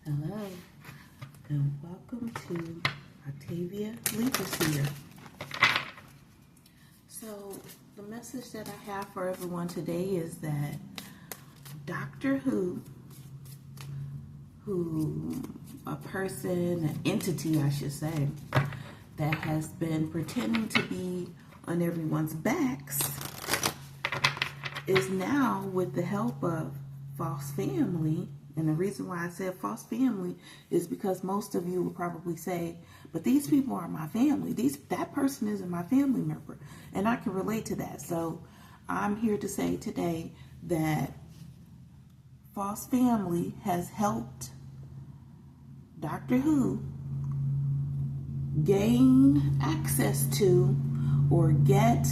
Hello, and welcome to Octavia Leapers here. So, the message that I have for everyone today is that Doctor Who, a person, an entity I should say, that has been pretending to be on everyone's backs, is now, with the help of FakeFamily. And the reason why I said false family is because most of you will probably say, but these people are my family. That person isn't my family member. And I can relate to that. So I'm here to say today that FakeFamily has helped Doctor Who gain access to or get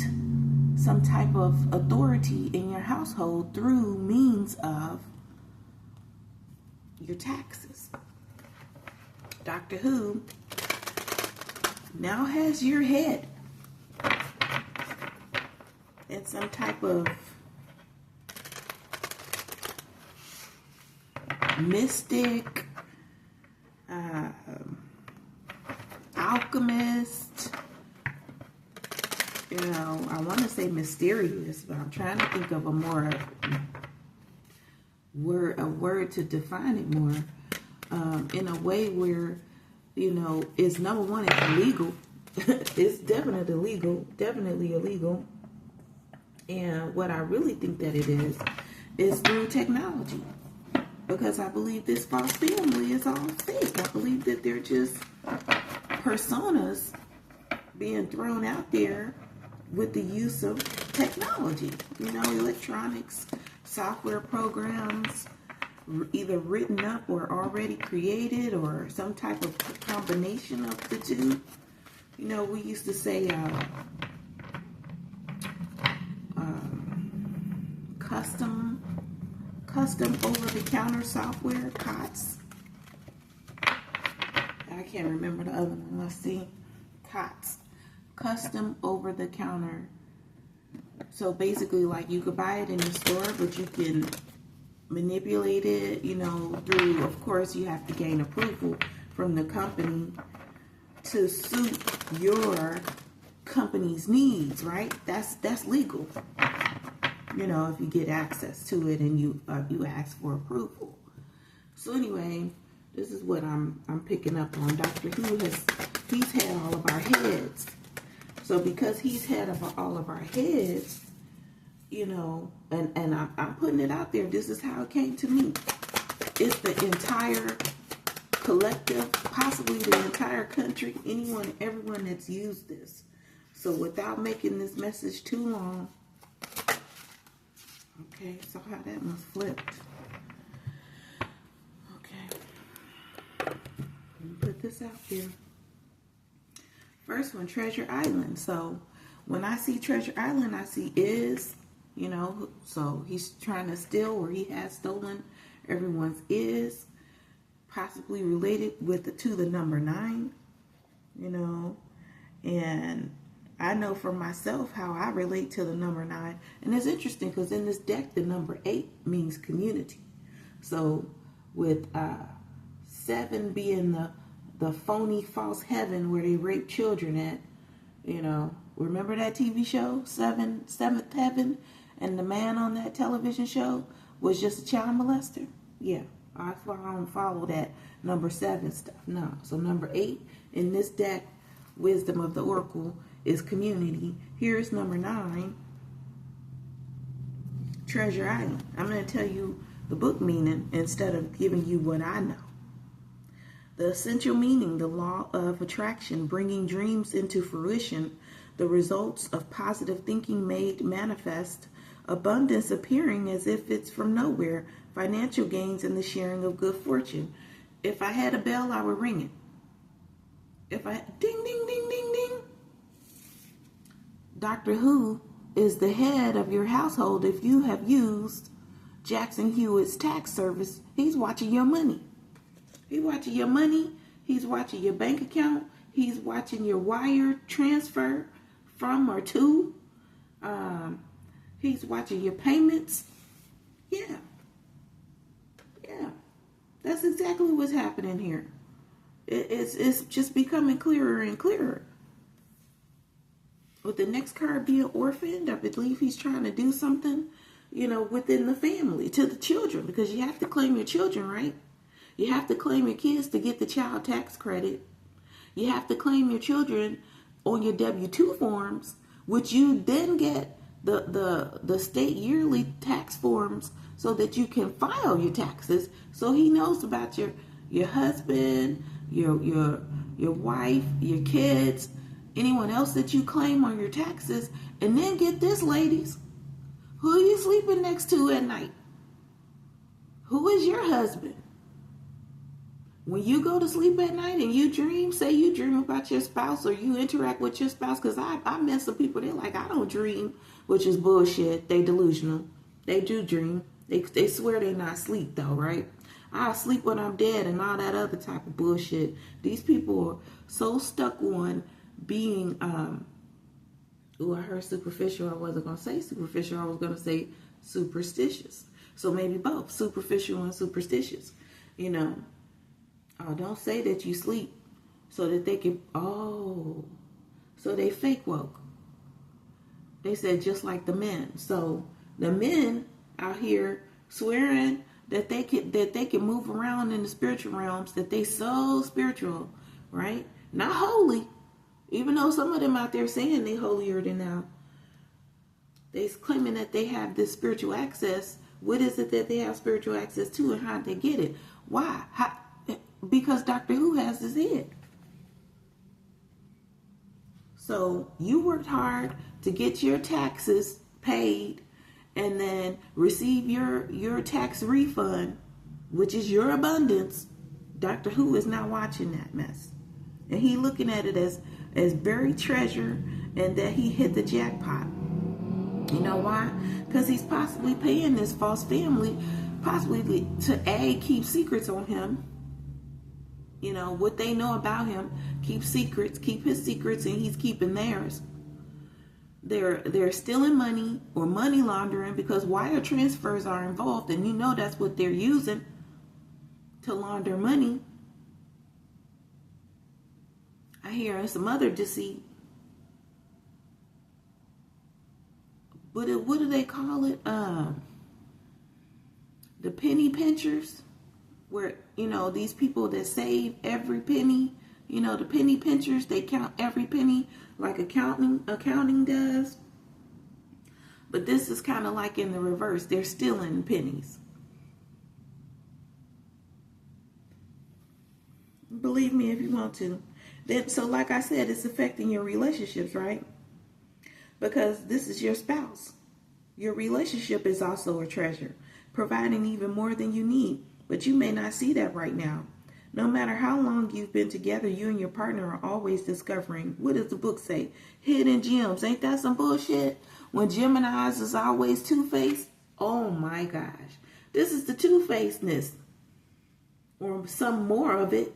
some type of authority in your household through means of your taxes. Doctor Who now has your head in some type of mystic, alchemist, I want to say mysterious, but I'm trying to think of a word to define it more, in a way where, it's number one, it's illegal. It's definitely illegal. And what I really think that it is through technology. Because I believe this FakeFamily is all fake. I believe that they're just personas being thrown out there with the use of technology, electronics, software programs, either written up or already created, or some type of combination of the two. We used to say custom over-the-counter software, COTS. I can't remember the other one. Let's see. COTS. Custom over-the-counter. So basically, like, you could buy it in the store, but you can manipulate it, through, of course, you have to gain approval from the company to suit your company's needs, right? That's legal. If you get access to it and you ask for approval. So anyway, this is what I'm picking up on. Doctor Who he's had all of our heads. So because he's had all of our heads, and I'm putting it out there, this is how it came to me. It's the entire collective, possibly the entire country, everyone that's used this. So without making this message too long, okay, so how that was flipped. Okay, let me put this out there. First one, Treasure Island. So when I see Treasure Island, I see so he's trying to steal, or he has stolen everyone's possibly related to the number 9, and I know for myself how I relate to the number 9. And it's interesting because in this deck, the number 8 means community. So with 7 being the phony false heaven where they rape children at, remember that TV show, Seventh Heaven? And the man on that television show was just a child molester? Yeah, I don't follow that number 7 stuff. No. So number 8 in this deck, Wisdom of the Oracle, is community. Here's number 9, Treasure Island. I'm going to tell you the book meaning instead of giving you what I know. The essential meaning, the law of attraction, bringing dreams into fruition, the results of positive thinking made manifest, abundance appearing as if it's from nowhere, financial gains, and the sharing of good fortune. If I had a bell, I would ring it. If I ding, ding, ding, ding, ding. Doctor Who is the head of your household. If you have used Jackson Hewitt's tax service, he's watching your money. He's watching your money. He's watching your bank account. He's watching your wire transfer from or to. He's watching your payments. Yeah. That's exactly what's happening here. It's just becoming clearer and clearer. With the next card being orphaned, I believe he's trying to do something, within the family, to the children, because you have to claim your children, right? You have to claim your kids to get the child tax credit. You have to claim your children on your W-2 forms, which you then get the state yearly tax forms so that you can file your taxes. So he knows about your husband, your wife, your kids, anyone else that you claim on your taxes. And then get this, ladies. Who are you sleeping next to at night? Who is your husband? When you go to sleep at night and you dream, say you dream about your spouse or you interact with your spouse, because I met some people, they're like, I don't dream, which is bullshit. They delusional. They do dream. They swear they're not asleep though, right? I'll sleep when I'm dead and all that other type of bullshit. These people are so stuck on being, I heard superficial. I wasn't going to say superficial. I was going to say superstitious. So maybe both, superficial and superstitious, don't say that you sleep so that they can, so they fake woke. They said just like the men. So the men out here swearing that they can move around in the spiritual realms, that they so spiritual, right? Not holy. Even though some of them out there saying they holier than thou. They claiming that they have this spiritual access. What is it that they have spiritual access to, and how they get it? Why? Because Dr. Who has his head. So you worked hard to get your taxes paid and then receive your tax refund, which is your abundance. Dr. Who is not watching that mess. And he looking at it as buried treasure and that he hit the jackpot. You know why? Because he's possibly paying this false family possibly to keep secrets on him. What they know about him, keep his secrets, and he's keeping theirs. They're stealing money or money laundering, because wire transfers are involved, and that's what they're using to launder money. I hear some other deceit. What do they call it? The penny pinchers. Where, these people that save every penny, the penny pinchers, they count every penny like accounting does. But this is kind of like in the reverse. They're stealing pennies. Believe me if you want to. So like I said, it's affecting your relationships, right? Because this is your spouse. Your relationship is also a treasure, providing even more than you need. But you may not see that right now. No matter how long you've been together, you and your partner are always discovering, what does the book say? Hidden gems. Ain't that some bullshit? When Gemini's is always two-faced. Oh my gosh. This is the two-facedness. Or some more of it.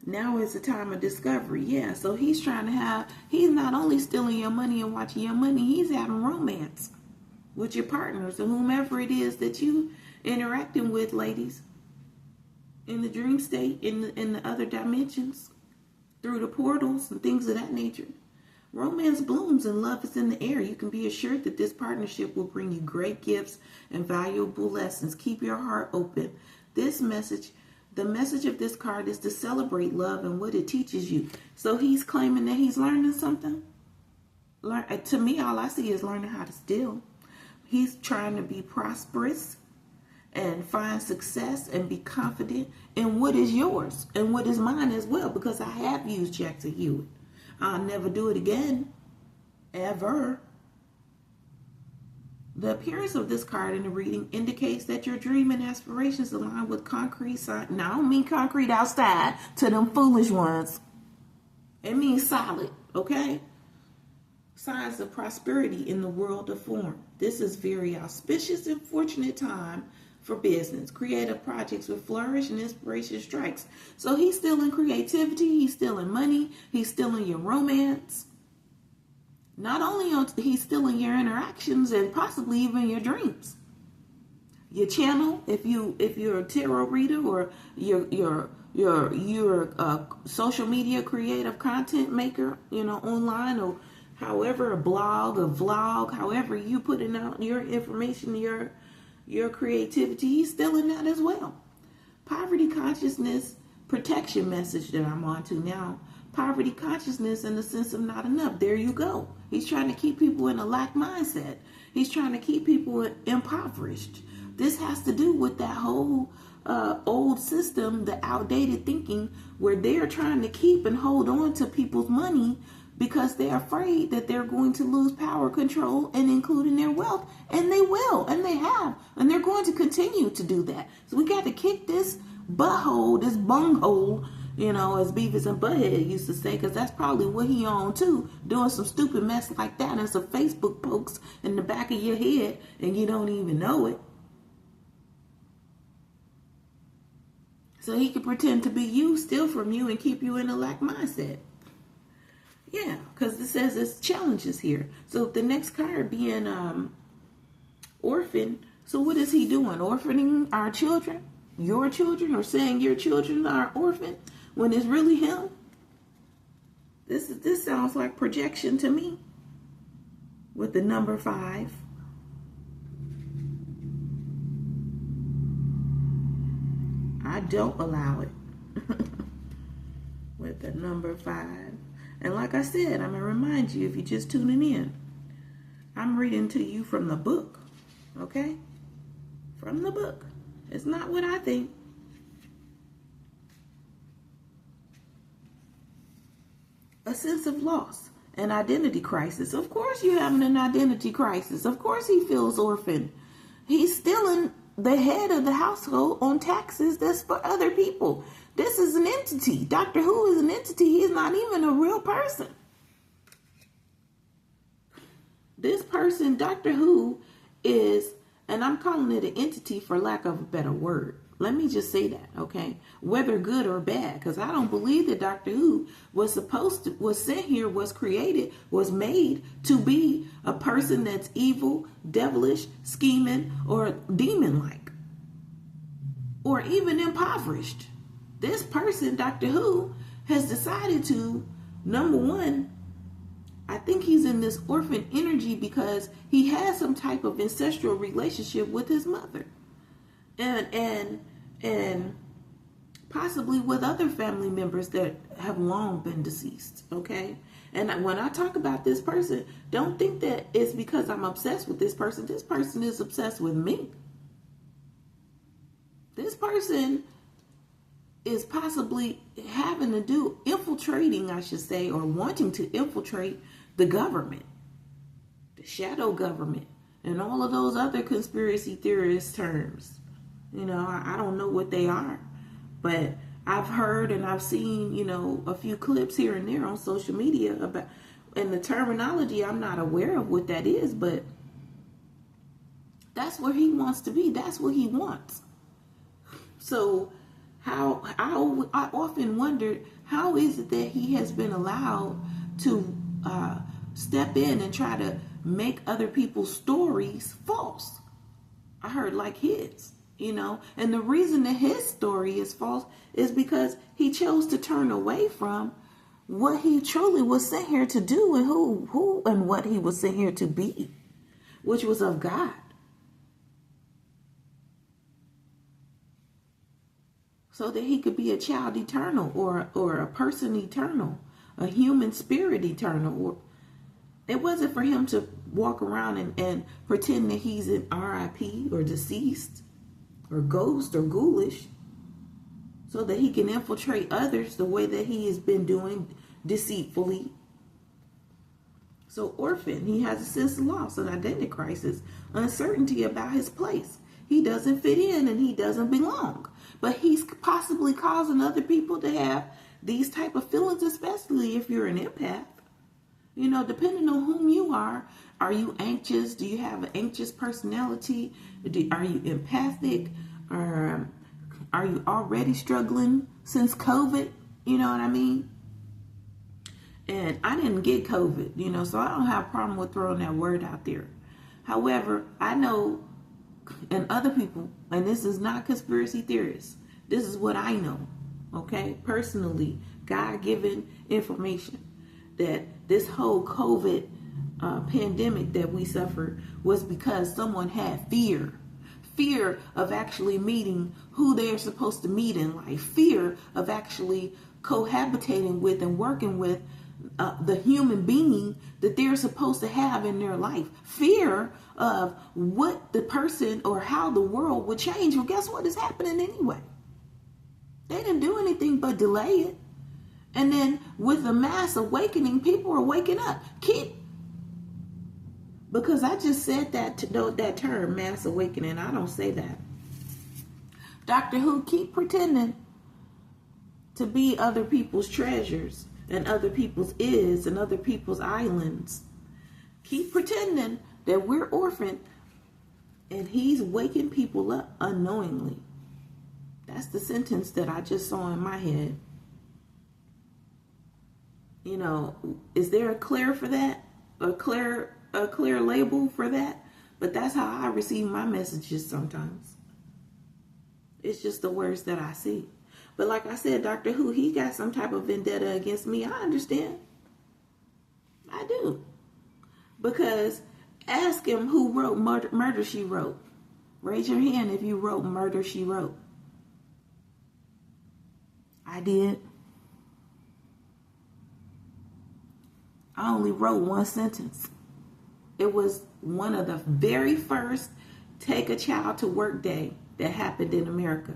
Now is the time of discovery. Yeah, so he's he's not only stealing your money and watching your money, he's having romance with your partners or whomever it is that you interacting with, ladies, in the dream state, in the other dimensions, through the portals and things of that nature. Romance blooms and love is in the air. You can be assured that this partnership will bring you great gifts and valuable lessons. Keep your heart open. The message of this card is to celebrate love and what it teaches you. So he's claiming that he's learning something. To me, all I see is learning how to steal. He's trying to be prosperous and find success and be confident in what is yours and what is mine as well, because I have used Jackson Hewitt. I'll never do it again, ever. The appearance of this card in the reading indicates that your dream and aspirations align with concrete signs. Now, I don't mean concrete outside to them foolish ones. It means solid, okay? Signs of prosperity in the world of form. This is very auspicious and fortunate time for business. Creative projects will flourish and inspiration strikes. So he's still in creativity, he's still in money, he's still in your romance. Not only he's still in your interactions and possibly even your dreams. your channel, if you're a tarot reader, or you're a social media creative content maker, online, or however, a blog, a vlog, however you putting out your information, your creativity, he's still in that as well. Poverty consciousness protection message that I'm on to now. Poverty consciousness in the sense of not enough. There you go. He's trying to keep people in a lack mindset. He's trying to keep people impoverished. This has to do with that whole old system, the outdated thinking, where they're trying to keep and hold on to people's money because they're afraid that they're going to lose power, control, and including their wealth. And they will, and they have, and they're going to continue to do that. So we got to kick this butthole, this bunghole, as Beavis and Butthead used to say, because that's probably what he on too, doing some stupid mess like that and some Facebook posts in the back of your head, and you don't even know it. So he can pretend to be you, steal from you, and keep you in a lack mindset. Yeah, because it says there's challenges here. So the next card being orphan. So what is he doing? Orphaning our children? Your children? Or saying your children are orphan when it's really him? This sounds like projection to me. With the number 5. I don't allow it. With the number 5. And like I said, I'm going to remind you, if you're just tuning in, I'm reading to you from the book. Okay? From the book. It's not what I think. A sense of loss, an identity crisis. Of course you're having an identity crisis. Of course he feels orphaned. He's stealing the head of the household on taxes that's for other people. This is an entity. Doctor Who is an entity. He's not even a real person. This person, Doctor Who, is, and I'm calling it an entity for lack of a better word. Let me just say that, okay? Whether good or bad, because I don't believe that Doctor Who was sent here, was created, was made to be a person that's evil, devilish, scheming, or demon-like, or even impoverished. This person, Doctor Who, has decided to, number one, I think he's in this orphan energy because he has some type of ancestral relationship with his mother. And possibly with other family members that have long been deceased, okay? And when I talk about this person, don't think that it's because I'm obsessed with this person. This person is obsessed with me. This person is possibly having to do, infiltrating, I should say, or wanting to infiltrate the government, the shadow government, and all of those other conspiracy theorist terms. I don't know what they are, but I've heard and I've seen, a few clips here and there on social media about, and the terminology, I'm not aware of what that is, but that's where he wants to be. That's what he wants. So I often wondered, how is it that he has been allowed to step in and try to make other people's stories false? I heard like his. And the reason that his story is false is because he chose to turn away from what he truly was sent here to do and who and what he was sent here to be, which was of God. So that he could be a child eternal or a person eternal, a human spirit eternal. It wasn't for him to walk around and pretend that he's an RIP or deceased, or ghost or ghoulish, so that he can infiltrate others the way that he has been doing deceitfully. So orphan, he has a sense of loss, an identity crisis, uncertainty about his place. He doesn't fit in and he doesn't belong. But he's possibly causing other people to have these type of feelings, especially if you're an empath. Depending on whom you are you anxious? Do you have an anxious personality? Are you empathic? Or are you already struggling since COVID? You know what I mean? And I didn't get COVID, so I don't have a problem with throwing that word out there. However, I know and other people, and this is not conspiracy theorists, this is what I know, okay, personally, God-given information, that this whole COVID pandemic that we suffered was because someone had fear of actually meeting who they're supposed to meet in life, fear of actually cohabitating with and working with the human being that they're supposed to have in their life, fear of what the person or how the world would change. Well, guess what is happening anyway? They didn't do anything but delay it. And then with the mass awakening, people are waking up. Because I just said that term, mass awakening. I don't say that. Doctor Who, keep pretending to be other people's treasures and other people's and other people's islands. Keep pretending that we're orphaned, and he's waking people up unknowingly. That's the sentence that I just saw in my head. You know, is there a clear for that? A clear label for that? But that's how I receive my messages sometimes. It's just the words that I see. But like I said, Doctor Who, he got some type of vendetta against me. I understand. I do. Because ask him who wrote Murder, She Wrote. Raise your hand if you wrote Murder, She Wrote. I did. I only wrote one sentence. It was one of the very first Take a Child to Work Day that happened in America.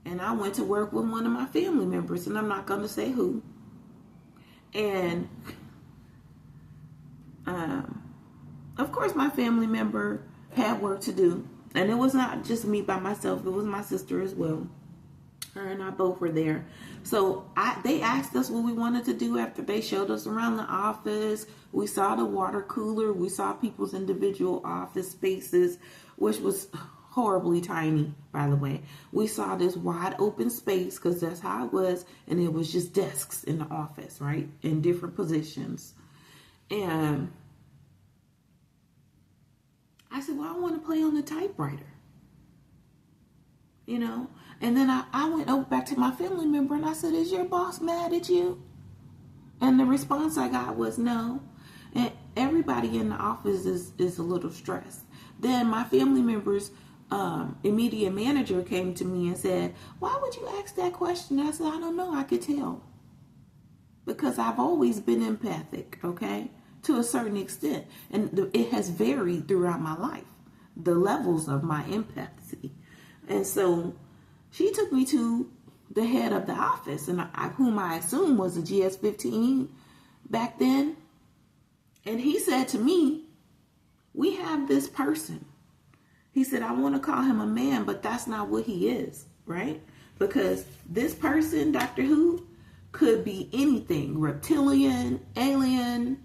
And I went to work with one of my family members, and I'm not going to say who. And of course, my family member had work to do. And it was not just me by myself. It was my sister as well. Her and I both were there. So they asked us what we wanted to do after they showed us around the office. We saw the water cooler. We saw people's individual office spaces, which was horribly tiny, by the way. We saw this wide open space because that's how it was. And it was just desks in the office, right? In different positions. And I said, well, I want to play on the typewriter. You know? And then I went over back to my family member and I said, is your boss mad at you? And the response I got was no. And everybody in the office is a little stressed. Then my family member's immediate manager came to me and said, why would you ask that question? I said, I don't know. I could tell. Because I've always been empathic, okay? To a certain extent. And it has varied throughout my life. The levels of my empathy. And so she took me to the head of the office, and whom I assume was a GS-15 back then. And he said to me, we have this person. He said, I want to call him a man, but that's not what he is, right? Because this person, Doctor Who, could be anything. Reptilian, alien.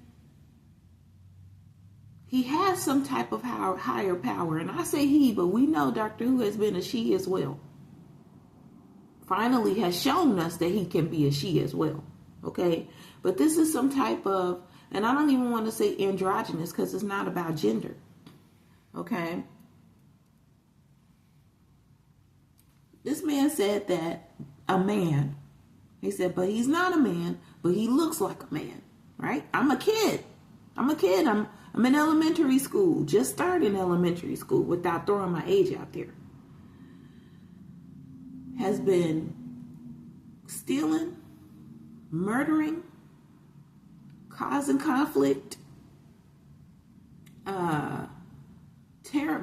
He has some type of higher power. And I say he, but we know Doctor Who has been a she as well. Finally has shown us that he can be a she as well. Okay? But this is some type of, and I don't even want to say androgynous because it's not about gender. Okay? This man said that a man, he said, but he's not a man, but he looks like a man. Right? I'm a kid. I'm in elementary school, just starting elementary school without throwing my age out there. Has been stealing, murdering, causing conflict,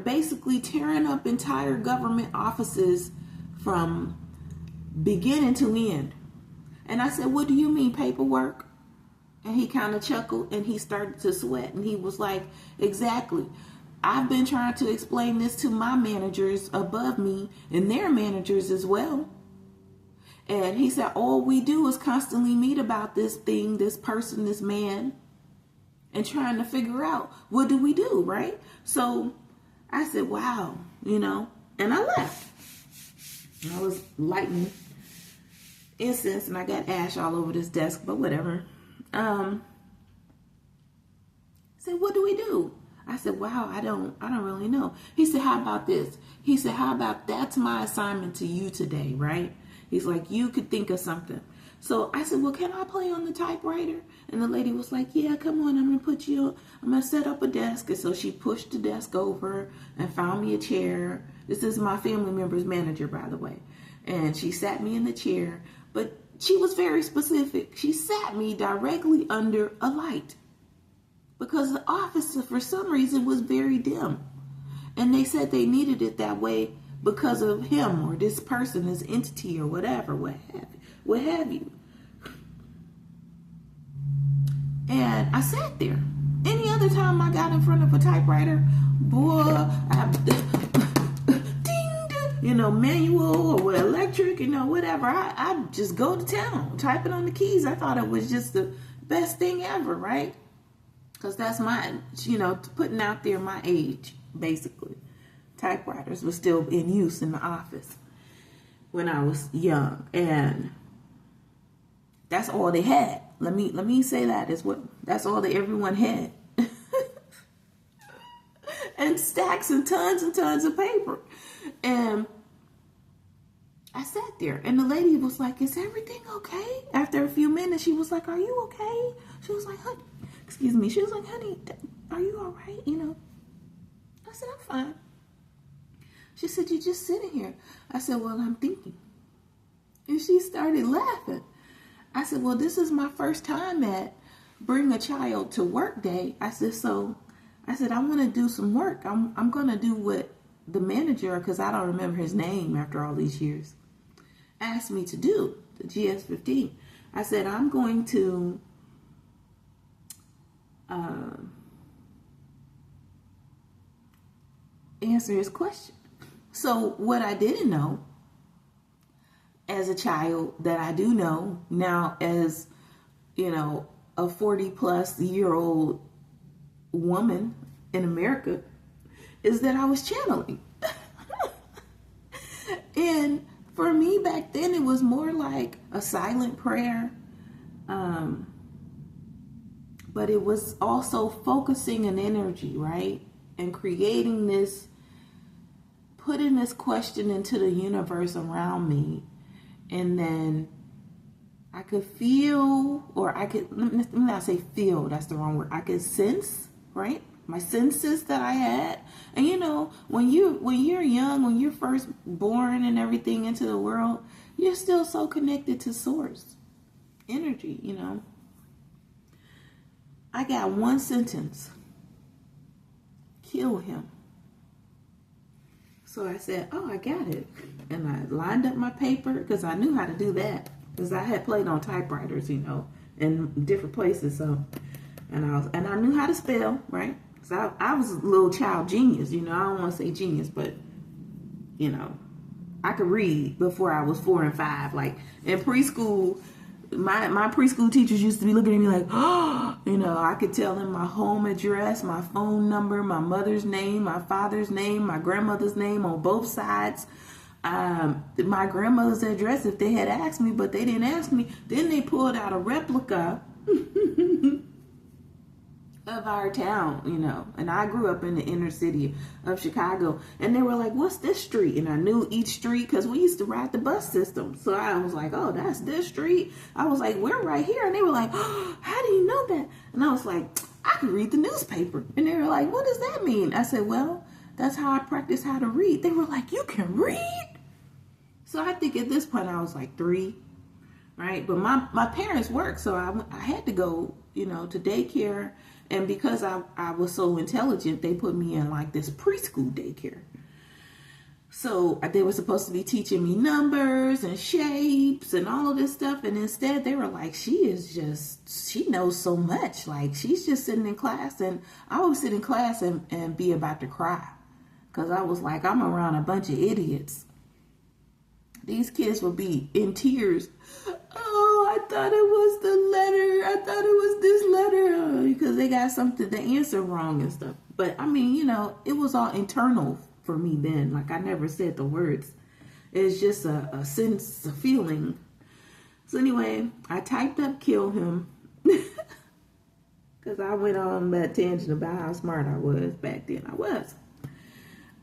basically tearing up entire government offices from beginning to end. And I said, what do you mean paperwork? And he kind of chuckled and he started to sweat. And he was like, exactly. I've been trying to explain this to my managers above me and their managers as well. And he said, all we do is constantly meet about this thing, this person, this man, and trying to figure out what do we do, right? So I said, wow, and I left. And I was lighting incense and I got ash all over this desk, but whatever. I said, what do we do? I said, wow, I don't really know. He said, how about this? He said, how about that's my assignment to you today, right? He's like, you could think of something. So I said, well, can I play on the typewriter? And the lady was like, yeah, come on, I'm going to set up a desk. And so she pushed the desk over and found me a chair. This is my family member's manager, by the way. And she sat me in the chair, but she was very specific. She sat me directly under a light because the office, for some reason, was very dim. And they said they needed it that way because of him or this person, this entity or whatever, what have you. And I sat there. Any other time I got in front of a typewriter, boy, manual or electric, whatever. I just go to town, typing on the keys. I thought it was just the best thing ever, right? Because that's my, putting out there my age, basically. Typewriters were still in use in the office when I was young, and that's all they had. Let me say that's all that everyone had. And stacks and tons of paper. And I sat there, and the lady was like, is everything okay? After a few minutes, she was like, are you okay? She was like, honey, excuse me. She was like, honey, are you all right? I said, I'm fine. She said, you're just sitting here. I said, well, I'm thinking. And she started laughing. I said, well, this is my first time at Bring a Child to Work Day. I said, I want to do some work. I'm going to do what the manager, because I don't remember his name after all these years, asked me to do, the GS-15. I said, I'm going to answer his question. So what I didn't know as a child that I do know now as, a 40-plus-year-old woman in America is that I was channeling. And for me back then, it was more like a silent prayer. But it was also focusing an energy, right? And creating this, putting this question into the universe around me. And then I could feel, or I could, let me not say feel, that's the wrong word. I could sense, right? My senses that I had. And when you're young, when you're first born and everything into the world, you're still so connected to source energy, I got one sentence: kill him. So I said, oh, I got it. And I lined up my paper because I knew how to do that, because I had played on typewriters, in different places. So, and I knew how to spell, right? So I was a little child genius, I don't want to say genius, but, I could read before I was 4 and 5. Like in preschool, my preschool teachers used to be looking at me like, oh, I could tell them my home address, my phone number, my mother's name, my father's name, my grandmother's name on both sides. My grandmother's address if they had asked me, but they didn't ask me. Then they pulled out a replica of our town, and I grew up in the inner city of Chicago, and they were like, what's this street? And I knew each street because we used to ride the bus system. So I was like, oh, that's this street. I was like, we're right here. And they were like, oh, how do you know that? And I was like, I could read the newspaper. And they were like, what does that mean? I said, well, that's how I practice how to read. They were like, you can read? So I think at this point I was like 3, right? But my parents worked, so I had to go, to daycare. And because I was so intelligent, they put me in like this preschool daycare. So they were supposed to be teaching me numbers and shapes and all of this stuff. And instead they were like, she knows so much. Like she's just sitting in class. And I would sit in class and be about to cry. Because I was like, I'm around a bunch of idiots. These kids would be in tears. Oh, I thought it was the letter. I thought it was this letter. Because they got the answer wrong and stuff. But I mean, it was all internal for me then. Like I never said the words. It's just a sense, a feeling. So anyway, I typed up kill him. Because I went on that tangent about how smart I was back then. I was.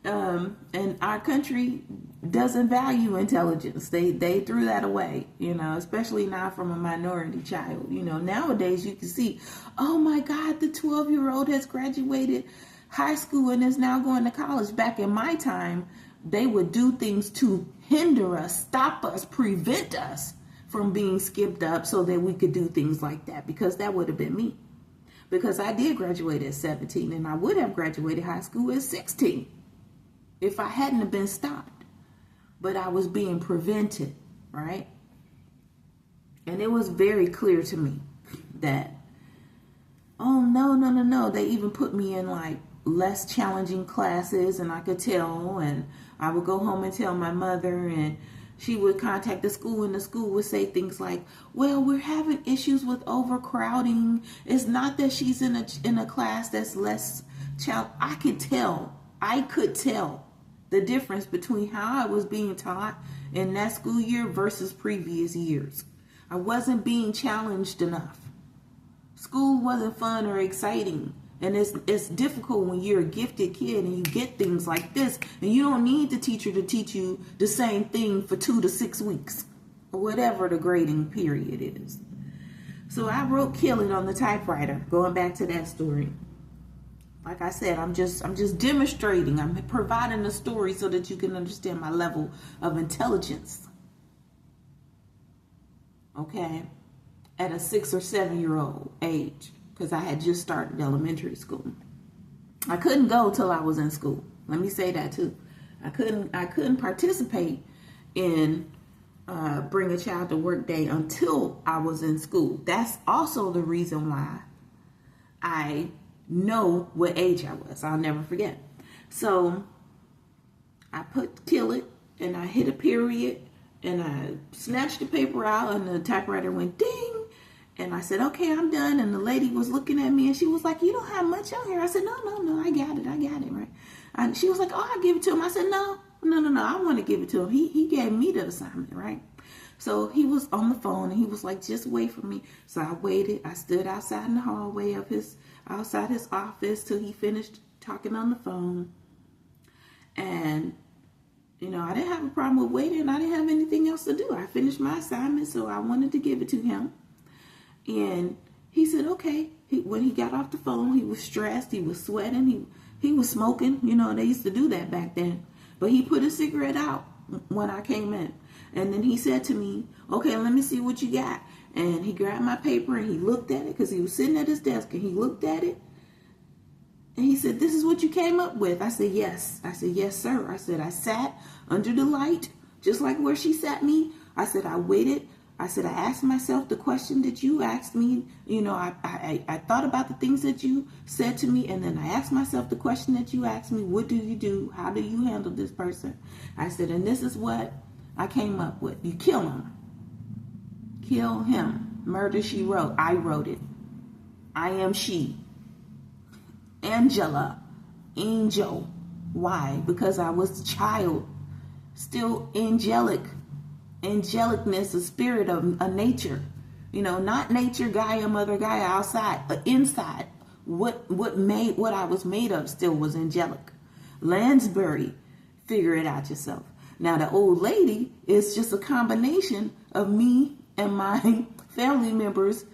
And our country doesn't value intelligence. They threw that away, especially now from a minority child. Nowadays you can see, oh my God, the 12-year-old has graduated high school and is now going to college. Back in my time, they would do things to hinder us, stop us, prevent us from being skipped up so that we could do things like that, because that would have been me. Because I did graduate at 17 and I would have graduated high school at 16 if I hadn't have been stopped. But I was being prevented, right? And it was very clear to me that, oh, no. They even put me in like less challenging classes, and I could tell, and I would go home and tell my mother, and she would contact the school, and the school would say things like, well, we're having issues with overcrowding. It's not that she's in a class that's less child. I could tell the difference between how I was being taught in that school year versus previous years. I wasn't being challenged enough. School wasn't fun or exciting. And it's difficult when you're a gifted kid and you get things like this, and you don't need the teacher to teach you the same thing for 2 to 6 weeks or whatever the grading period is. So I wrote "Kill It" on the typewriter. Going back to that story, like I said, I'm just demonstrating. I'm providing a story so that you can understand my level of intelligence. Okay, at a 6 or 7 year old age. Because I had just started elementary school. I couldn't go till I was in school. Let me say that too. I couldn't participate in Bring a Child to Work Day until I was in school. That's also the reason why I know what age I was. I'll never forget. So I put "Kill It" and I hit a period and I snatched the paper out and the typewriter went ding. And I said, okay, I'm done. And the lady was looking at me and she was like, you don't have much on here. I said, no, I got it, right? And she was like, oh, I'll give it to him. I said, no, I want to give it to him. He gave me the assignment, right? So he was on the phone and he was like, just wait for me. So I waited. I stood outside in the hallway of outside his office till he finished talking on the phone. And, I didn't have a problem with waiting. I didn't have anything else to do. I finished my assignment, so I wanted to give it to him. And he said, okay. When he got off the phone, he was stressed. He was sweating. He was smoking. They used to do that back then. But he put a cigarette out when I came in. And then he said to me, okay, let me see what you got. And he grabbed my paper and he looked at it because he was sitting at his desk, and he looked at it. And he said, this is what you came up with? I said, yes. I said, yes, sir. I said, I sat under the light, just like where she sat me. I said, I waited. I said, I asked myself the question that you asked me. I thought about the things that you said to me, and then I asked myself the question that you asked me. What do you do? How do you handle this person? I said, and this is what I came up with. You kill him. Kill him. Murder, she wrote. I wrote it. I am she. Angela. Angel. Why? Because I was a child. Still angelic. Angelicness, a spirit of a nature, not nature, Gaia, mother Gaia outside, but inside. What I was made of still was angelic. Lansbury, figure it out yourself. Now the old lady is just a combination of me and my family members,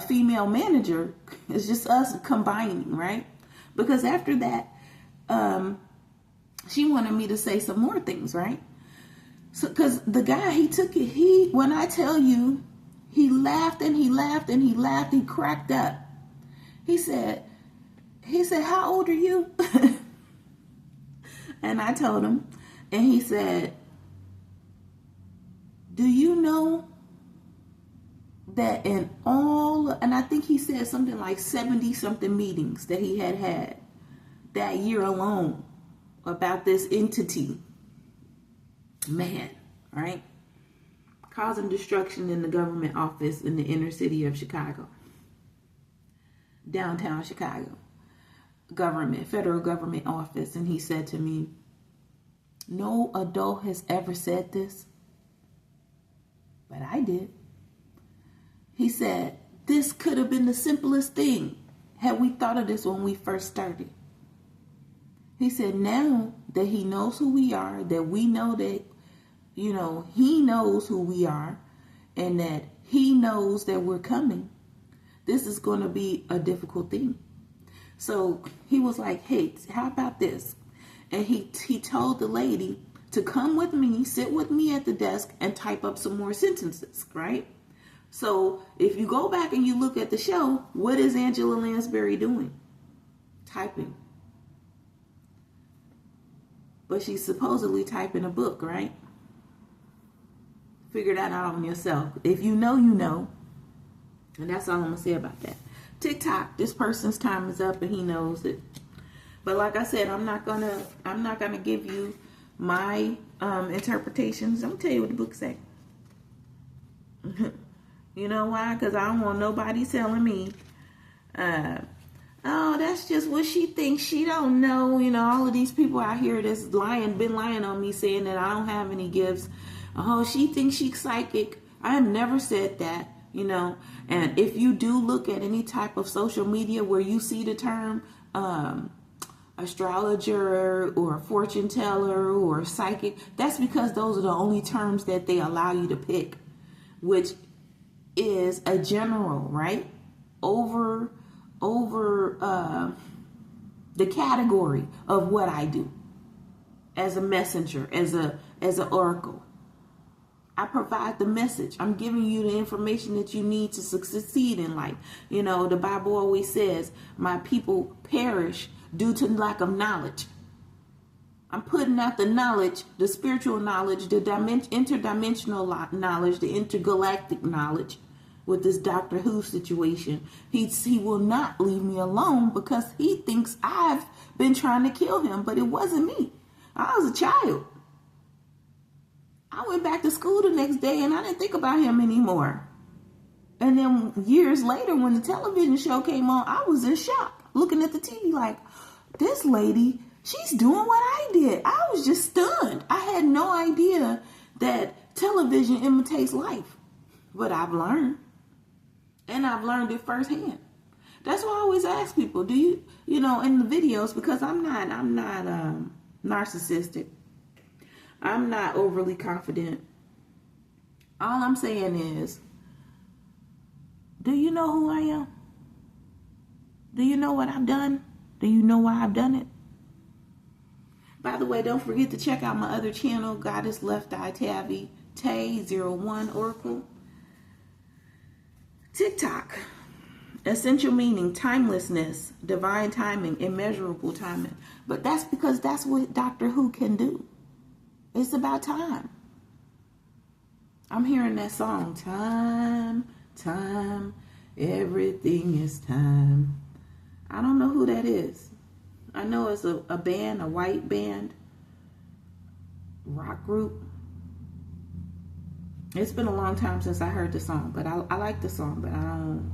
female manager. It's just us combining, right? Because after that, she wanted me to say some more things, right? So, because the guy, he took it, when I tell you, he laughed and he laughed and he laughed, he cracked up. He said, how old are you? And I told him, and he said, do you know that in all, and I think he said something like 70 something meetings that he had that year alone about this entity. Man, right? Causing destruction in the government office in the inner city of Chicago. Downtown Chicago. Federal government office. And he said to me, no adult has ever said this, but I did. He said, this could have been the simplest thing had we thought of this when we first started. He said now that he knows who we are, that we know that, you know, he knows who we are, and that he knows that we're coming, this is going to be a difficult thing. So he was like, hey, how about this? And he told the lady to come with me, sit with me at the desk, and type up some more sentences, right? So if you go back and you look at the show, what is Angela Lansbury doing? Typing. But she's supposedly typing a book, right? Figure that out on yourself. If you know, you know. And that's all I'm going to say about that. TikTok, this person's time is up and he knows it. But like I said, I'm not gonna give you my interpretations. I'm going to tell you what the book say. You know why? Because I don't want nobody telling me, oh, that's just what she thinks. She don't know. You know, all of these people out here that's been lying on me, saying that I don't have any gifts. Oh, she thinks she's psychic. I have never said that, you know. And if you do look at any type of social media where you see the term astrologer or fortune teller or psychic, that's because those are the only terms that they allow you to pick, which is a general, right? Over the category of what I do as a messenger, as an oracle. I provide the message. I'm giving you the information that you need to succeed in life. You know, the Bible always says, my people perish due to lack of knowledge. I'm putting out the knowledge, the spiritual knowledge, the interdimensional knowledge, the intergalactic knowledge with this Doctor Who situation. He will not leave me alone because he thinks I've been trying to kill him, but it wasn't me. I was a child. I went back to school the next day and I didn't think about him anymore. And then years later, when the television show came on, I was in shock, looking at the TV like, this lady, she's doing what I did. I was just stunned. I had no idea that television imitates life. But I've learned. And I've learned it firsthand. That's why I always ask people, do you know, in the videos, because I'm not narcissistic. I'm not overly confident. All I'm saying is, do you know who I am? Do you know what I've done? Do you know why I've done it? By the way, don't forget to check out my other channel, Goddess Left Eye Tabby, Tay01 Oracle. TikTok, essential meaning, timelessness, divine timing, immeasurable timing. But that's because that's what Doctor Who can do. It's about time. I'm hearing that song, time, time, everything is time. I don't know who that is. I know it's a band, a white band, rock group. It's been a long time since I heard the song, but I like the song, but I don't.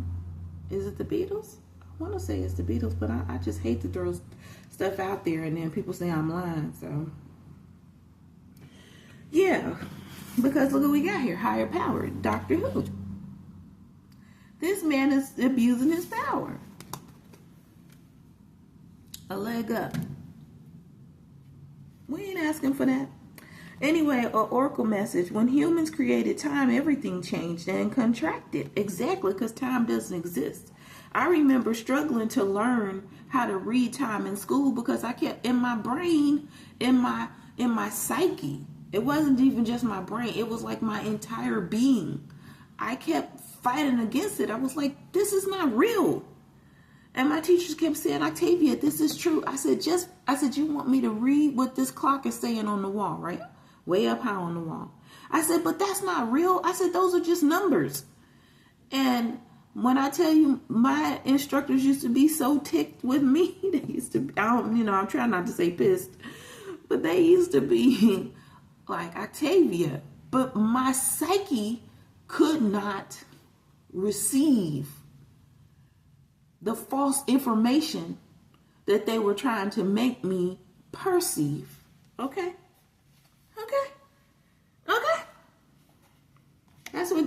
Is it the Beatles? I want to say it's the Beatles, but I just hate to throw stuff out there and then people say I'm lying, so. Yeah, because look what we got here. Higher power, Doctor Who. This man is abusing his power. A leg up. We ain't asking for that. Anyway, an oracle message. When humans created time, everything changed and contracted. Exactly, because time doesn't exist. I remember struggling to learn how to read time in school because I kept in my brain, in my psyche. It wasn't even just my brain. It was like my entire being. I kept fighting against it. I was like, this is not real. And my teachers kept saying, Octavia, this is true. I said, you want me to read what this clock is saying on the wall, right? Way up high on the wall. I said, but that's not real. I said, those are just numbers. And when I tell you, my instructors used to be so ticked with me. They used to be, I'm trying not to say pissed, but they used to be like, Octavia, but my psyche could not receive the false information that they were trying to make me perceive. Okay.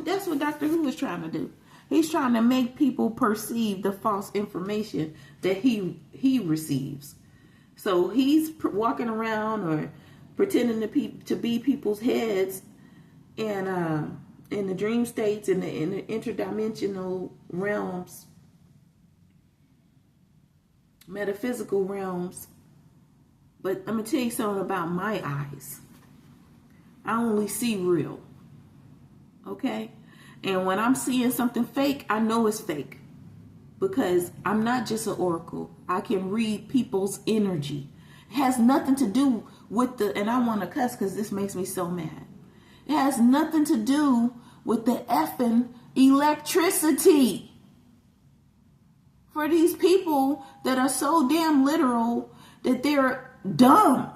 That's what Doctor Who was trying to do. He's trying to make people perceive the false information that he receives. So he's walking around or pretending to be people's heads and in the dream states, in the interdimensional realms, metaphysical realms. But let me tell you something about my eyes. I only see real. Okay? And when I'm seeing something fake, I know it's fake. Because I'm not just an oracle. I can read people's energy. It has nothing to do with and I want to cuss because this makes me so mad. It has nothing to do with the effing electricity. For these people that are so damn literal that they're dumb.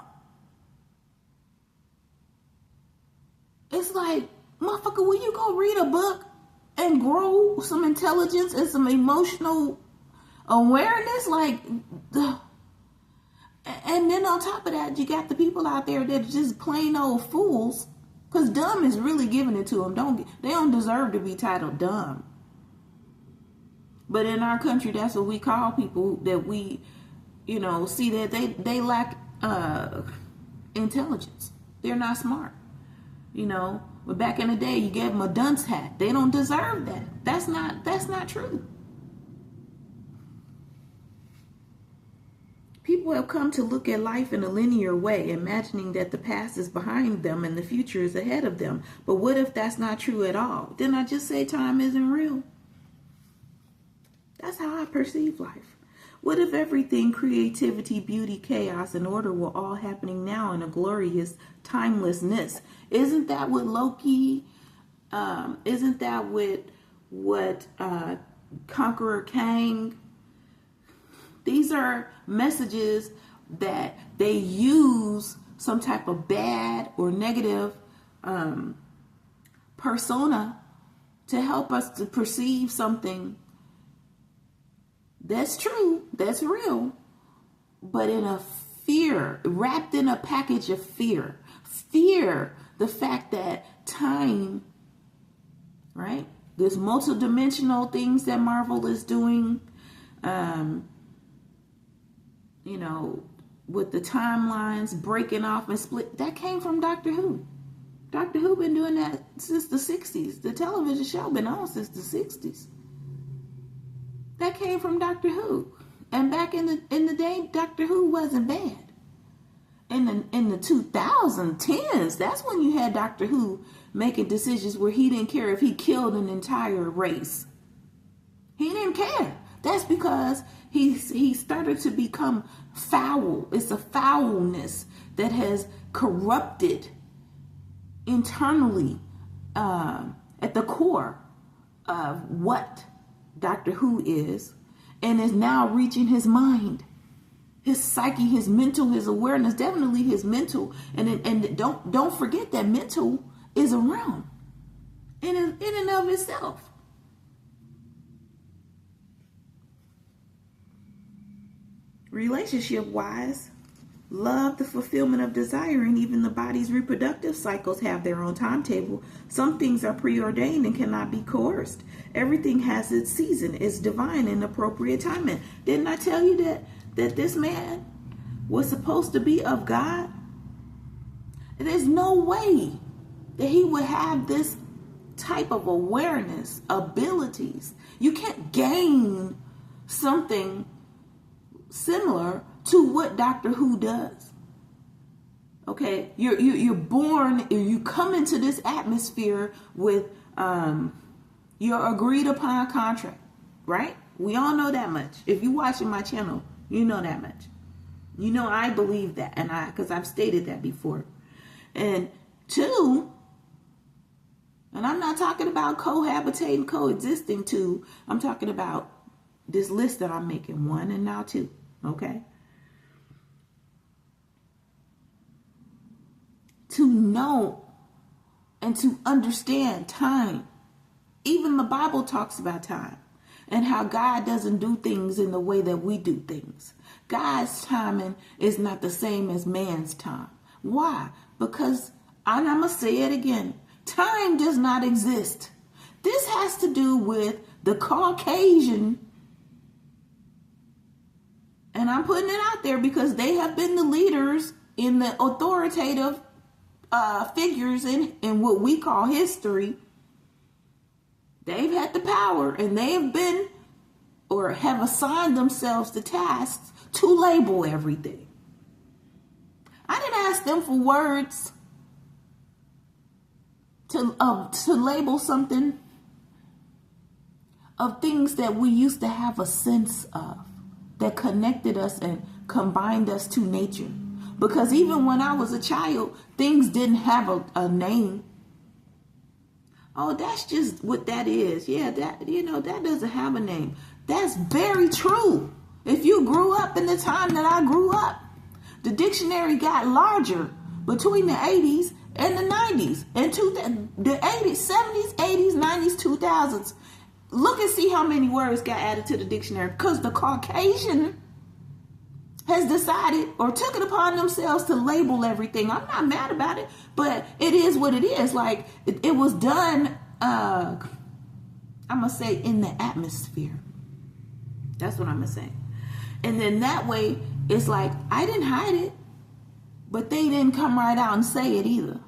It's like, motherfucker, will you go read a book and grow some intelligence and some emotional awareness? Like, and then on top of that, you got the people out there that are just plain old fools. Because dumb is really giving it to them. They don't deserve to be titled dumb. But in our country, that's what we call people that we, see that they lack intelligence. They're not smart. But back in the day, you gave them a dunce hat. They don't deserve that. That's not true. People have come to look at life in a linear way, imagining that the past is behind them and the future is ahead of them. But what if that's not true at all? Didn't I just say time isn't real? That's how I perceive life. What if everything, creativity, beauty, chaos, and order were all happening now in a glorious timelessness? Isn't that what Loki, isn't that what Conqueror Kang? These are messages that they use some type of bad or negative persona to help us to perceive something that's true, that's real, but in a fear, wrapped in a package of fear. Fear, the fact that time, right? There's multidimensional things that Marvel is doing, with the timelines breaking off and split. That came from Doctor Who. Doctor Who been doing that since the 60s. The television show been on since the 60s. That came from Doctor Who. And back in the day, Doctor Who wasn't bad. In the 2010s, that's when you had Doctor Who making decisions where he didn't care if he killed an entire race. He didn't care. That's because he started to become foul. It's a foulness that has corrupted internally at the core of what Doctor Who is, and is now reaching his mind, his psyche, his mental, his awareness, definitely his mental. And don't forget that mental is a realm in and of itself. Relationship wise, love, the fulfillment of desire, and even the body's reproductive cycles have their own timetable. Some things are preordained and cannot be coerced. Everything has its season. It's divine and appropriate timing. Didn't I tell you that this man was supposed to be of God? There's no way that he would have this type of awareness, abilities. You can't gain something similar to what Doctor Who does. Okay, you're born, you come into this atmosphere with your agreed upon contract, right? We all know that much. If you're watching my channel, you know that much. You know I believe that, and because I've stated that before. And two, and I'm not talking about cohabitating, coexisting. Two, I'm talking about this list that I'm making, 1 and now 2. Okay. To know and to understand time. Even the Bible talks about time and how God doesn't do things in the way that we do things. God's timing is not the same as man's time. Why? Because, and I'm going to say it again, time does not exist. This has to do with the Caucasian, and I'm putting it out there because they have been the leaders in the authoritative figures in what we call history. They've had the power, and they have been or have assigned themselves the tasks to label everything. I didn't ask them for words to label something of things that we used to have a sense of, that connected us and combined us to nature. Because even when I was a child, things didn't have a name. Oh, that's just what that is. Yeah, that doesn't have a name. That's very true. If you grew up in the time that I grew up, the dictionary got larger between the 80s and the 90s and the 80s, 70s, 80s, 90s, 2000s. Look and see how many words got added to the dictionary, because the Caucasian has decided or took it upon themselves to label everything. I'm not mad about it, but it is what it is. Like, it was done, I'm going to say, in the atmosphere. That's what I'm going to say. And then that way, it's like, I didn't hide it, but they didn't come right out and say it either.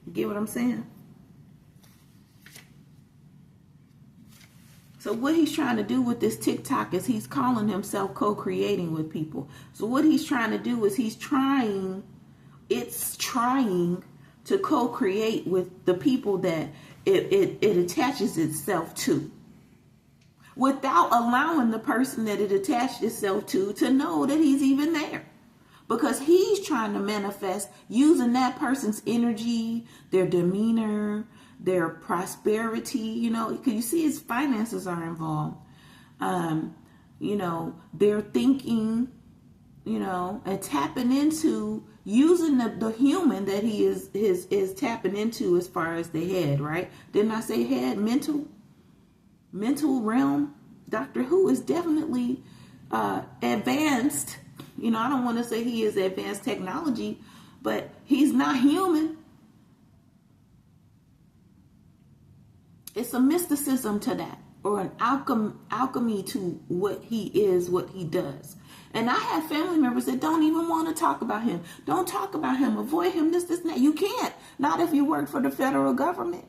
You get what I'm saying? So what he's trying to do with this TikTok is he's calling himself co-creating with people. So what he's trying to do is it's trying to co-create with the people that it attaches itself to, without allowing the person that it attached itself to know that he's even there. Because he's trying to manifest using that person's energy, their demeanor, their prosperity, because you see his finances are involved. Their thinking, and tapping into using the human that he is tapping into as far as the head, right? Didn't I say head? Mental realm. Doctor Who is definitely advanced. I don't want to say he is advanced technology, but he's not human. It's a mysticism to that, or an alchemy to what he is, what he does. And I have family members that don't even want to talk about him. Don't talk about him. Avoid him. This, and that. You can't. Not if you work for the federal government.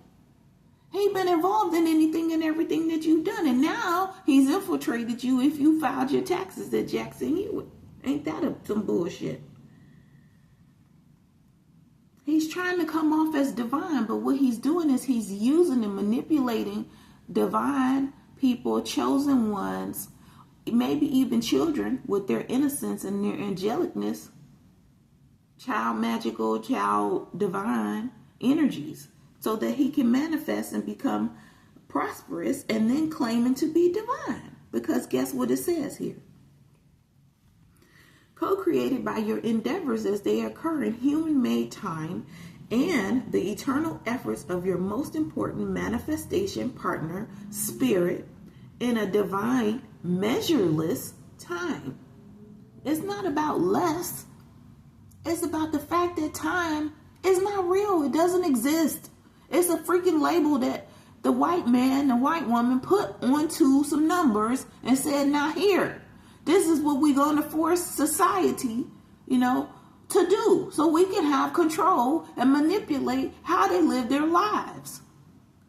He's been involved in anything and everything that you've done. And now he's infiltrated you if you filed your taxes at Jackson Hewitt. Ain't that some bullshit? He's trying to come off as divine, but what he's doing is he's using and manipulating divine people, chosen ones, maybe even children with their innocence and their angelicness, child magical, child divine energies, so that he can manifest and become prosperous and then claiming to be divine. Because guess what it says here? Co-created by your endeavors as they occur in human-made time and the eternal efforts of your most important manifestation partner, spirit, in a divine, measureless time. It's not about less. It's about the fact that time is not real. It doesn't exist. It's a freaking label that the white man, the white woman put onto some numbers and said, now here. This is what we're going to force society, to do, so we can have control and manipulate how they live their lives.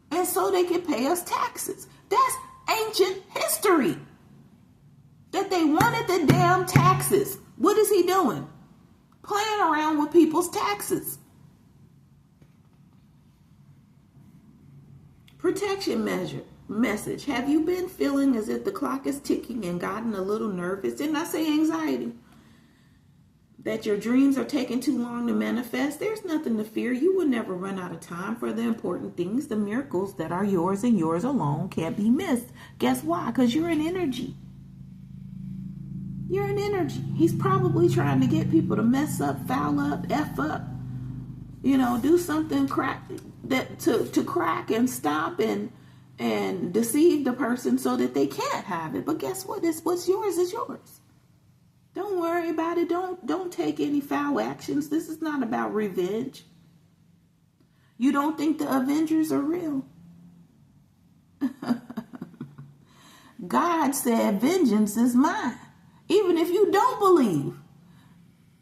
And so they can pay us taxes. That's ancient history. That they wanted the damn taxes. What is he doing? Playing around with people's taxes. Protection message. Have you been feeling as if the clock is ticking and gotten a little nervous? Didn't I say anxiety? That your dreams are taking too long to manifest? There's nothing to fear. You will never run out of time for the important things. The miracles that are yours and yours alone can't be missed. Guess why? Because you're an energy. You're an energy. He's probably trying to get people to mess up, foul up, F up. Do something to crack and stop and deceive the person so that they can't have it. But guess what? What's yours is yours. Don't worry about it. Don't take any foul actions. This is not about revenge. You don't think the Avengers are real? God said, vengeance is mine. Even if you don't believe.